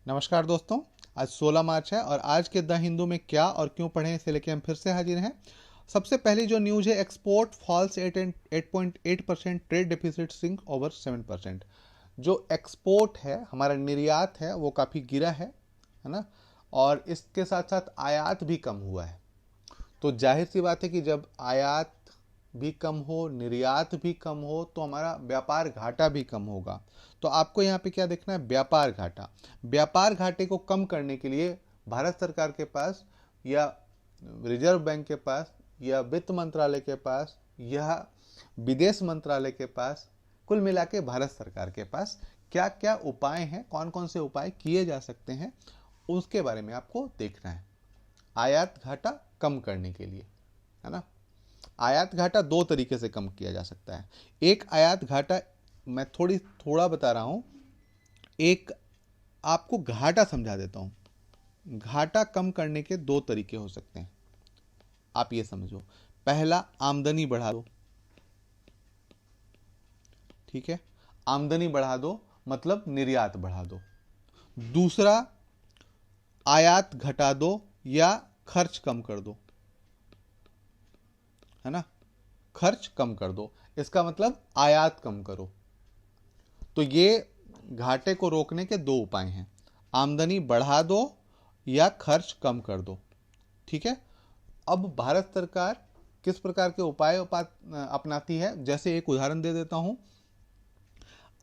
नमस्कार दोस्तों। आज 16 मार्च है और आज के द हिंदू में क्या और क्यों पढ़ें इसे लेके हम फिर से हाजिर हैं। सबसे पहली जो न्यूज है, export falls 8.8%, trade deficit sink over 7%। जो एक्सपोर्ट है, हमारा निर्यात है, वो काफ़ी गिरा है ना। और इसके साथ साथ आयात भी कम हुआ है। तो जाहिर सी बात है कि जब आयात भी कम हो, निर्यात भी कम हो, तो हमारा व्यापार घाटा भी कम होगा। तो आपको यहाँ पे क्या देखना है? व्यापार घाटा। व्यापार घाटे को कम करने के लिए भारत सरकार के पास या रिजर्व बैंक के पास या वित्त मंत्रालय के पास या विदेश मंत्रालय के पास, कुल मिला के भारत सरकार के पास क्या क्या उपाय हैं, कौन कौन से उपाय किए जा सकते हैं, उसके बारे में आपको देखना है आयात घाटा कम करने के लिए, है ना। आयात घाटा दो तरीके से कम किया जा सकता है। एक आयात घाटा मैं थोड़ा बता रहा हूं। एक आपको घाटा समझा देता हूं। घाटा कम करने के दो तरीके हो सकते हैं, आप ये समझो। पहला, आमदनी बढ़ा दो। ठीक है, आमदनी बढ़ा दो मतलब निर्यात बढ़ा दो। दूसरा, आयात घटा दो या खर्च कम कर दो, है ना। खर्च कम कर दो, इसका मतलब आयात कम करो। तो ये घाटे को रोकने के दो उपाय हैं, आमदनी बढ़ा दो या खर्च कम कर दो। ठीक है। अब भारत सरकार किस प्रकार के उपाय अपनाती है, जैसे एक उदाहरण दे देता हूं।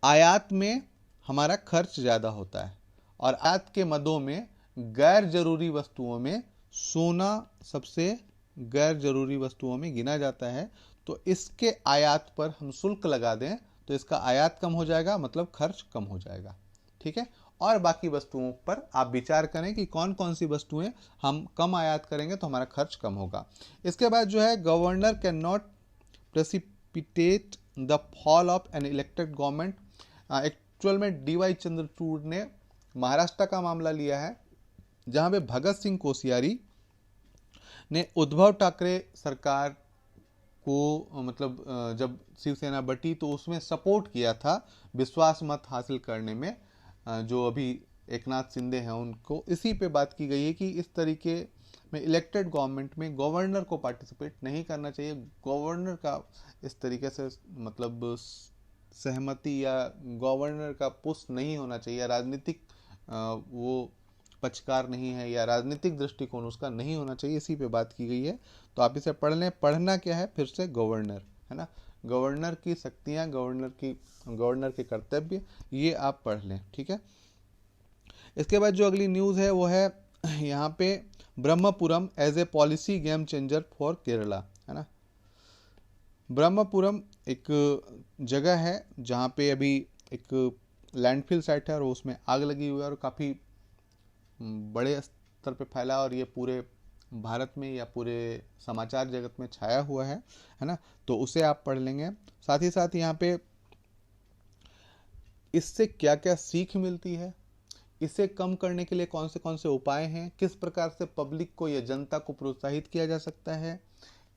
आयात में हमारा खर्च ज़्यादा होता है और आयात के मदों में गैर जरूरी वस्तुओं में सोना सबसे गैर जरूरी वस्तुओं में गिना जाता है। तो इसके आयात पर हम शुल्क लगा दें तो इसका आयात कम हो जाएगा, मतलब खर्च कम हो जाएगा। ठीक है। और बाकी वस्तुओं पर आप विचार करें कि कौन कौन सी वस्तुएं हम कम आयात करेंगे तो हमारा खर्च कम होगा। इसके बाद जो है, governor can not precipitate the fall of an elected government. Actual में डीवाई चंद्रचूड़ ने महाराष्ट्र का मामला लिया है, जहां पे भगत सिंह कोश्यारी ने उद्धव ठाकरे सरकार को मतलब जब शिवसेना बटी तो उसमें सपोर्ट किया था विश्वास मत हासिल करने में। जो अभी एकनाथ शिंदे हैं उनको, इसी पे बात की गई है कि इस तरीके में इलेक्टेड गवर्नमेंट में गवर्नर को पार्टिसिपेट नहीं करना चाहिए। गवर्नर का इस तरीके से मतलब सहमति या गवर्नर का पुश नहीं होना चाहिए, राजनीतिक वो पक्षकार नहीं है या राजनीतिक दृष्टिकोण उसका नहीं होना चाहिए, इसी पे बात की गई है। तो आप इसे पढ़ लें। पढ़ना क्या है? फिर से गवर्नर, है ना। गवर्नर की शक्तियां, गवर्नर के कर्तव्य, ये आप पढ़ लें। ठीक है। इसके बाद जो अगली न्यूज़ है वो है यहाँ पे, Brahmapuram as a policy game changer for Kerala, है ना। ब्रह्मपुरम एक जगह है जहाँ पे अभी एक लैंडफिल साइट है और उसमें आग लगी हुई है और काफ़ी बड़े स्तर पे फैला और ये पूरे भारत में या पूरे समाचार जगत में छाया हुआ है ना। तो उसे आप पढ़ लेंगे। साथ ही साथ यहाँ पे इससे क्या क्या सीख मिलती है, इसे कम करने के लिए कौन से उपाय हैं, किस प्रकार से पब्लिक को या जनता को प्रोत्साहित किया जा सकता है,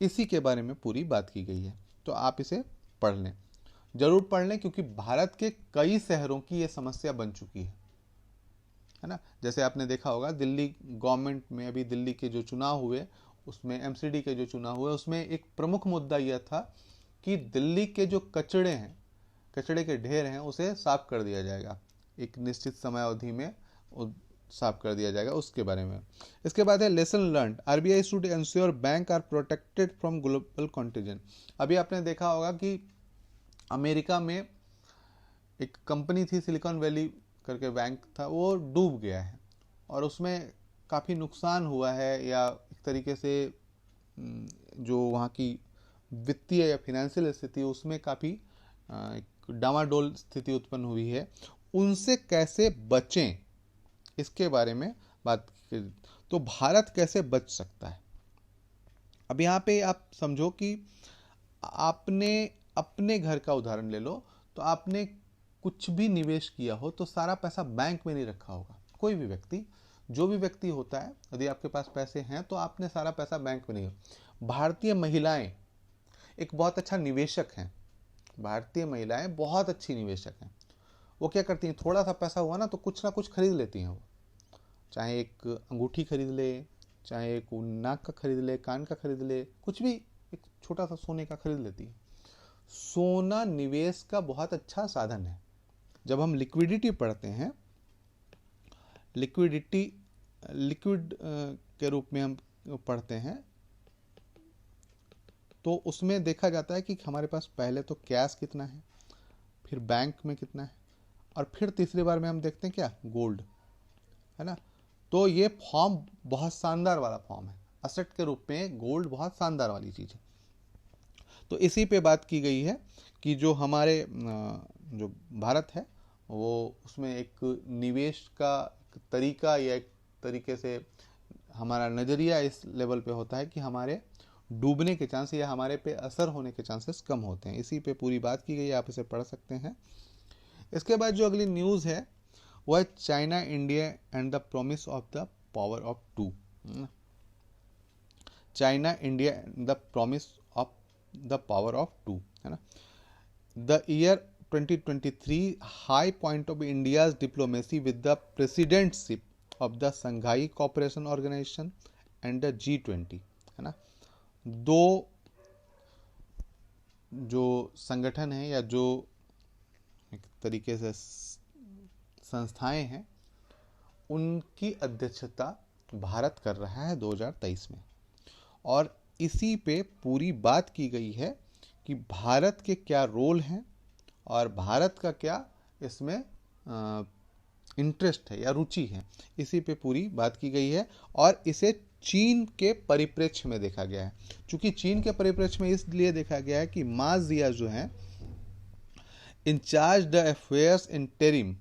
इसी के बारे में पूरी बात की गई है। तो आप इसे पढ़ लें, जरूर पढ़ लें, क्योंकि भारत के कई शहरों की ये समस्या बन चुकी है ना। जैसे आपने देखा होगा दिल्ली गवर्नमेंट में अभी दिल्ली के जो चुनाव हुए, उसमें एमसीडी के जो चुनाव हुए, उसमें एक प्रमुख मुद्दा यह था कि दिल्ली के जो कचड़े हैं, कचड़े के ढेर हैं, उसे साफ कर दिया जाएगा, एक निश्चित समय अवधि में साफ कर दिया जाएगा, उसके बारे में। इसके बाद है lesson learn, RBI should ensure bank are protected from global contagion. अभी आपने देखा होगा कि अमेरिका में एक कंपनी थी सिलिकॉन वैली करके बैंक था, वो डूब गया है और उसमें काफ़ी नुकसान हुआ है, या एक तरीके से जो वहाँ की वित्तीय या फिनेंशियल स्थिति, उसमें काफ़ी एक डामाडोल स्थिति उत्पन्न हुई है। उनसे कैसे बचें, इसके बारे में बात की। तो भारत कैसे बच सकता है? अब यहाँ पे आप समझो कि आपने अपने घर का उदाहरण ले लो, तो आपने कुछ भी निवेश किया हो तो सारा पैसा बैंक में नहीं रखा होगा। कोई भी व्यक्ति, जो भी व्यक्ति होता है, यदि आपके पास पैसे हैं तो आपने सारा पैसा बैंक में नहीं। भारतीय महिलाएं एक बहुत अच्छा निवेशक हैं। भारतीय महिलाएं बहुत अच्छी निवेशक हैं। वो क्या करती हैं, थोड़ा सा पैसा हुआ ना तो कुछ ना कुछ खरीद लेती हैं वो, चाहे एक अंगूठी खरीद ले, चाहे एक नाक का खरीद ले, कान का खरीद ले, कुछ भी एक छोटा सा सोने का खरीद लेती है। सोना निवेश का बहुत अच्छा साधन है। जब हम लिक्विडिटी पढ़ते हैं, लिक्विड के रूप में हम पढ़ते हैं, तो उसमें देखा जाता है कि हमारे पास पहले तो कैश कितना है, फिर बैंक में कितना है, और फिर तीसरी बार में हम देखते हैं क्या, गोल्ड, है ना। तो ये फॉर्म बहुत शानदार वाला फॉर्म है, असेट के रूप में गोल्ड बहुत शानदार वाली चीज़ है। तो इसी पे बात की गई है कि जो हमारे जो भारत है वो, उसमें एक निवेश का तरीका या एक तरीके से हमारा नज़रिया इस लेवल पे होता है कि हमारे डूबने के चांस या हमारे पे असर होने के चांसेस कम होते हैं। इसी पे पूरी बात की गई है, आप इसे पढ़ सकते हैं। इसके बाद जो अगली न्यूज़ है वह है China India and the promise of the power of two. China India and the promise of the power of two, है ना। The year 2023 high point of India's diplomacy with the presidentship of the Shanghai cooperation organisation and the G20, है ना। दो जो संगठन हैं या जो एक तरीके से संस्थाएं हैं, उनकी अध्यक्षता भारत कर रहा है 2023 में। और इसी पे पूरी बात की गई है कि भारत के क्या रोल हैं और भारत का क्या इसमें इंटरेस्ट है या रुचि है, इसी पे पूरी बात की गई है। और इसे चीन के परिप्रेक्ष्य में देखा गया है। चूंकि चीन के परिप्रेक्ष्य में इसलिए देखा गया है कि मा जिया जो है in charge the affairs interim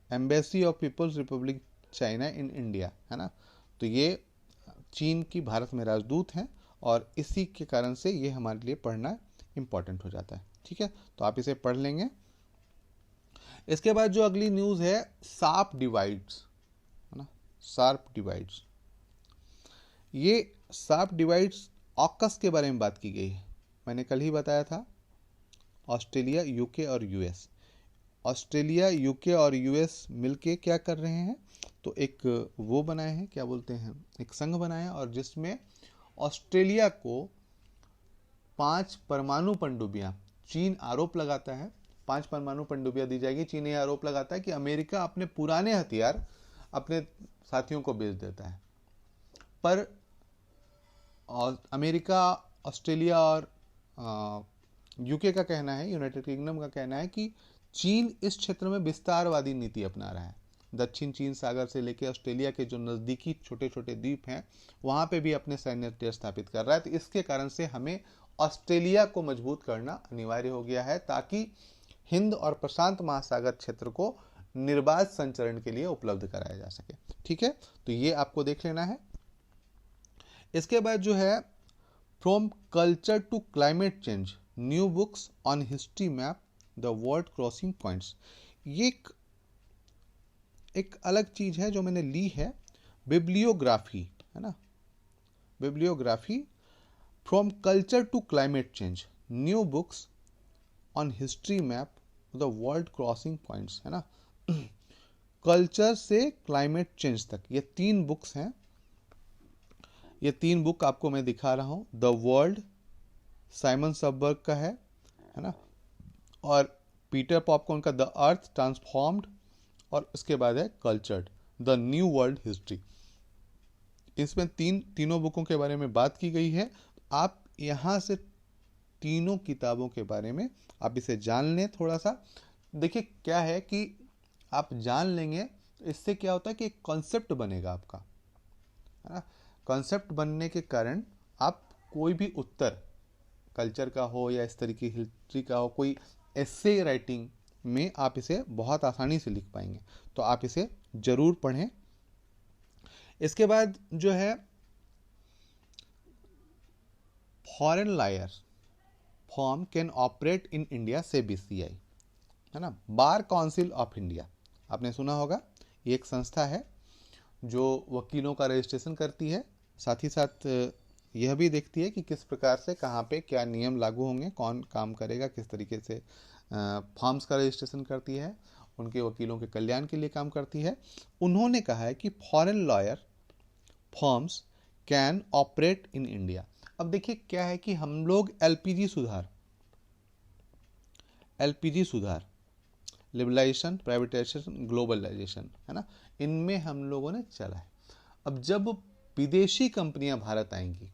embassy of people's republic China in India, है ना। तो ये चीन की भारत में राजदूत हैं और इसी के कारण से ये हमारे लिए पढ़ना इम्पॉर्टेंट हो जाता है। ठीक है, तो आप इसे पढ़ लेंगे। इसके बाद जो अगली न्यूज़ है, शार्प डिवाइड्स, है ना, शार्प डिवाइड्स। ये शार्प डिवाइड्स ऑकस के बारे में बात की गई है। मैंने कल ही बताया था, ऑस्ट्रेलिया, यूके और यूएस। ऑस्ट्रेलिया, यूके और यूएस मिलके क्या कर रहे हैं, तो एक वो बनाए हैं, क्या बोलते हैं, एक संघ बनाया, और जिसमें ऑस्ट्रेलिया को 5 परमाणु पनडुब्बियां, चीन आरोप लगाता है 5 परमाणु पनडुब्बियां दी जाएगी। चीन ये आरोप लगाता है कि अमेरिका अपने पुराने हथियार अपने साथियों को बेच देता है। पर अमेरिका, ऑस्ट्रेलिया और यूके का कहना है, यूनाइटेड किंगडम का कहना है कि चीन इस क्षेत्र में विस्तारवादी नीति अपना रहा है। दक्षिण चीन सागर से लेकर ऑस्ट्रेलिया के जो नज़दीकी छोटे छोटे द्वीप हैं वहाँ पे भी अपने सैन्य अड्डे स्थापित कर रहा है। तो इसके कारण से हमें ऑस्ट्रेलिया को मजबूत करना अनिवार्य हो गया है, ताकि हिंद और प्रशांत महासागर क्षेत्र को निर्बाध संचरण के लिए उपलब्ध कराया जा सके। ठीक है, तो ये आपको देख लेना है। इसके बाद जो है, from culture to climate change, new books on history map the world crossing points. ये एक अलग चीज है जो मैंने ली है, बिब्लियोग्राफी, है ना, bibliography, from culture to climate change, new books on history map the world crossing points, है ना। कल्चर से क्लाइमेट चेंज तक ये 3 बुक्स हैं। ये 3 बुक आपको मैं दिखा रहा हूं। द वर्ल्ड साइमन सबर्ग का है ना, और पीटर पॉपकॉर्न का द अर्थ ट्रांसफॉर्म्ड, और इसके बाद है cultured, the new world history. इसमें तीनों बुकों के बारे में बात की गई है। आप यहाँ से तीनों किताबों के बारे में आप इसे जान लें थोड़ा सा। देखिए क्या है कि आप जान लेंगे तो इससे क्या होता है कि एक कॉन्सेप्ट बनेगा आपका, है ना। कॉन्सेप्ट बनने के कारण आप कोई भी उत्तर, कल्चर का हो या इस तरीके की हिस्ट्री का हो, कोई एस्से राइटिंग में आप इसे बहुत आसानी से लिख पाएंगे। तो आप इसे जरूर पढ़ें। इसके बाद जो है, foreign lawyer firm can operate in India से BCI, है ना, बार काउंसिल ऑफ इंडिया, आपने सुना होगा। ये एक संस्था है जो वकीलों का रजिस्ट्रेशन करती है, साथ ही साथ यह भी देखती है कि किस प्रकार से कहाँ पे क्या नियम लागू होंगे, कौन काम करेगा, किस तरीके से फॉर्म्स का रजिस्ट्रेशन करती है। उनके वकीलों के कल्याण के लिए काम करती है। उन्होंने कहा है कि foreign lawyer firms can operate in India. अब देखिए क्या है कि हम लोग एलपीजी सुधार, लिबरलाइजेशन, प्राइवेटाइजेशन, ग्लोबलाइजेशन, है ना, इनमें हम लोगों ने चला है। अब जब विदेशी कंपनियां भारत आएंगी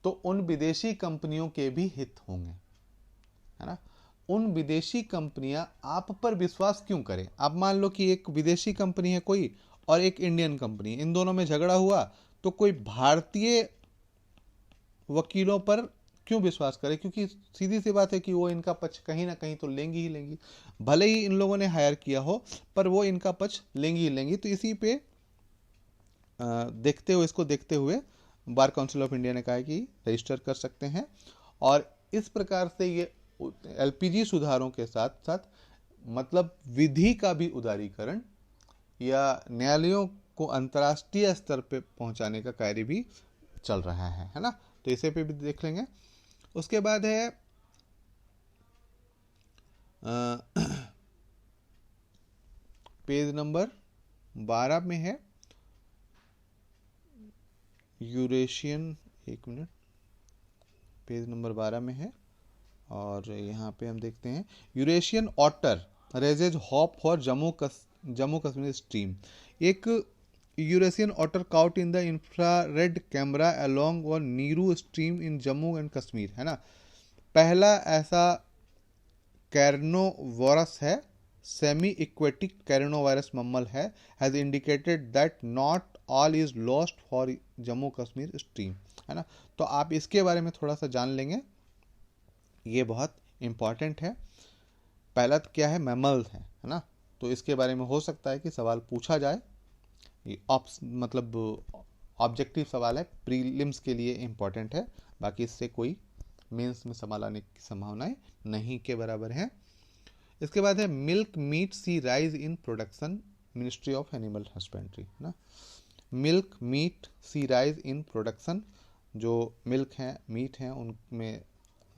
तो उन विदेशी कंपनियों के भी हित होंगे, है ना। उन विदेशी कंपनियां आप पर विश्वास क्यों करें? आप मान लो कि एक विदेशी कंपनी है कोई और एक इंडियन कंपनी, इन दोनों में झगड़ा हुआ तो कोई भारतीय वकीलों पर क्यों विश्वास करे? क्योंकि सीधी सी बात है कि वो इनका पक्ष कहीं ना कहीं तो लेंगी ही लेंगी, भले ही इन लोगों ने हायर किया हो, पर वो इनका पक्ष लेंगी ही लेंगी। तो इसी पे इसको देखते हुए बार काउंसिल ऑफ इंडिया ने कहा है कि रजिस्टर कर सकते हैं। और इस प्रकार से ये एलपीजी सुधारों के साथ साथ मतलब विधि का भी उदारीकरण या न्यायालयों को अंतर्राष्ट्रीय स्तर पे पहुंचाने का कार्य भी चल रहा है ना। तो इसे पे भी देख लेंगे। उसके बाद है पेज नंबर 12 में है यूरेशियन, एक मिनट, पेज नंबर 12 में है और यहाँ पे हम देखते हैं Eurasian otter raises hope for Jammu Kashmir stream. एक Eurasian otter caught in the infrared camera along और Neeru stream in Jammu and Kashmir, है ना। पहला ऐसा कैरनोवोरस है, semi aquatic carnivorous mammal has indicated that not all is lost for Jammu Kashmir stream, है ना। तो आप इसके बारे में थोड़ा सा जान लेंगे, ये बहुत इंपॉर्टेंट है। पहला तो क्या है, मैमल्स है ना। तो इसके बारे में हो सकता है कि सवाल पूछा जाए, ये मतलब ऑब्जेक्टिव सवाल है, प्रीलिम्स के लिए इंपॉर्टेंट है, बाकी इससे कोई मेंस में सवाल आने की संभावनाएं नहीं के बराबर है। इसके बाद है milk meat see rise in production, ministry of animal husbandry ना। Milk meat see rise in production, जो मिल्क है, मीट है, उनमें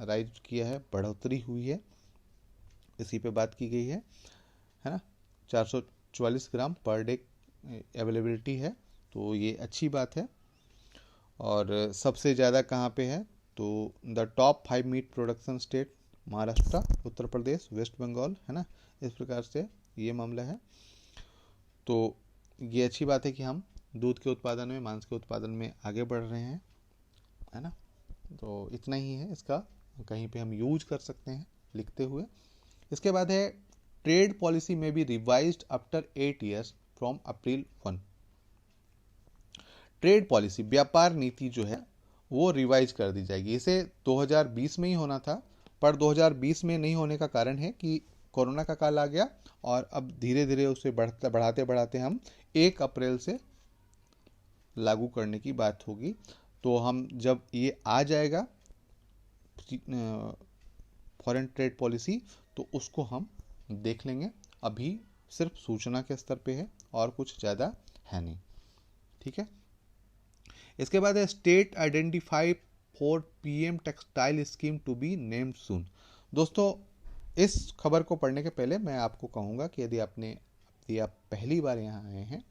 राइज किया है, बढ़ोतरी हुई है, इसी पे बात की गई है ना। 444 ग्राम पर डे अवेलेबिलिटी है, तो ये अच्छी बात है। और सबसे ज़्यादा कहाँ पे है, तो the top 5 meat production state Maharashtra, Uttar Pradesh, west Bengal, है ना। इस प्रकार से ये मामला है। तो ये अच्छी बात है कि हम दूध के उत्पादन में, मांस के उत्पादन में आगे बढ़ रहे हैं, है ना। तो इतना ही है, इसका कहीं पे हम यूज कर सकते हैं लिखते हुए। इसके बाद है ट्रेड पॉलिसी में भी revised after 8 years from April 1। Trade policy, व्यापार नीति जो है वो रिवाइज कर दी जाएगी। इसे 2020 में ही होना था, पर 2020 में नहीं होने का कारण है कि कोरोना का काल आ गया और अब धीरे धीरे उसे बढ़ाते बढ़ाते हम 1 अप्रैल से लागू करने की बात होगी। तो हम जब ये आ जाएगा फॉरेन ट्रेड पॉलिसी, तो उसको हम देख लेंगे। अभी सिर्फ सूचना के स्तर पे है और कुछ ज़्यादा है नहीं, ठीक है। इसके बाद है state identify for PM textile scheme to be named soon. दोस्तों, इस खबर को पढ़ने के पहले मैं आपको कहूँगा कि यदि आप पहली बार यहाँ आए हैं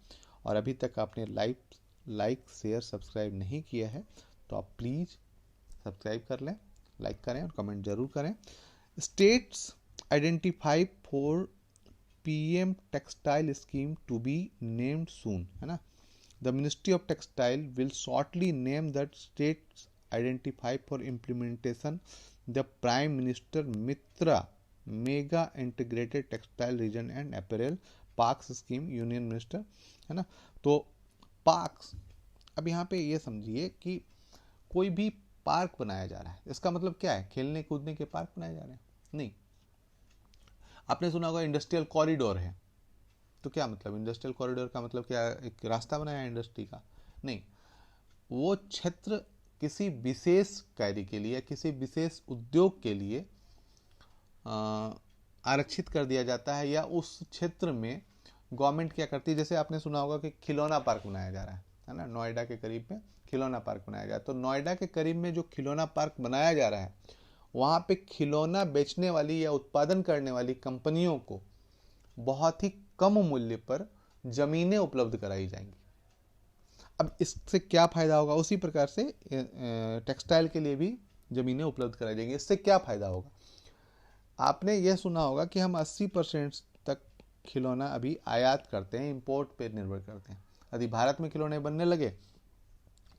और अभी तक आपने लाइक शेयर सब्सक्राइब नहीं किया है, तो आप प्लीज़ सब्सक्राइब कर लें, लाइक करें और कमेंट जरूर करें। States identify for PM textile scheme to be named soon, है ना। The Ministry of Textile will shortly name the states identified for implementation the Prime Minister Mitra Mega Integrated Textile Region and Apparel Parks Scheme Union Minister, है ना। तो parks, अब यहाँ पे ये समझिए कि कोई भी पार्क बनाया जा रहा है, इसका मतलब क्या है, खेलने कूदने के पार्क बनाए जा रहे हैं? नहीं। आपने सुना होगा इंडस्ट्रियल कॉरिडोर है, तो क्या मतलब इंडस्ट्रियल कॉरिडोर का मतलब क्या, एक रास्ता बनाया है इंडस्ट्री का? नहीं, वो क्षेत्र किसी विशेष कार्य के लिए, किसी विशेष उद्योग के लिए आरक्षित कर दिया जाता है, या उस क्षेत्र में गवर्नमेंट क्या करती है। जैसे आपने सुना होगा कि खिलौना पार्क बनाया जा रहा है ना, नोएडा के करीब में खिलौना पार्क बनाया जा रहा है। तो नोएडा के करीब में जो खिलौना पार्क बनाया जा रहा है, वहाँ पे खिलौना बेचने वाली या उत्पादन करने वाली कंपनियों को बहुत ही कम मूल्य पर जमीनें उपलब्ध कराई जाएंगी। अब इससे क्या फायदा होगा, उसी प्रकार से टेक्सटाइल के लिए भी जमीनें उपलब्ध कराई जाएंगी। इससे क्या फायदा होगा, आपने यह सुना होगा कि हम 80% तक खिलौना अभी आयात करते हैं, इंपोर्ट पे निर्भर करते हैं। यदि भारत में खिलौने बनने लगे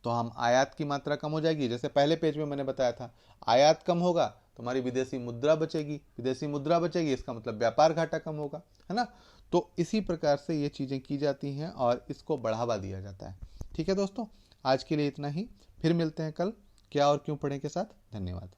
तो हम आयात की मात्रा कम हो जाएगी। जैसे पहले पेज में मैंने बताया था, आयात कम होगा तो हमारी विदेशी मुद्रा बचेगी, विदेशी मुद्रा बचेगी इसका मतलब व्यापार घाटा कम होगा, है ना। तो इसी प्रकार से ये चीज़ें की जाती हैं और इसको बढ़ावा दिया जाता है। ठीक है दोस्तों, आज के लिए इतना ही, फिर मिलते हैं कल क्या और क्यों पढ़ें के साथ। धन्यवाद।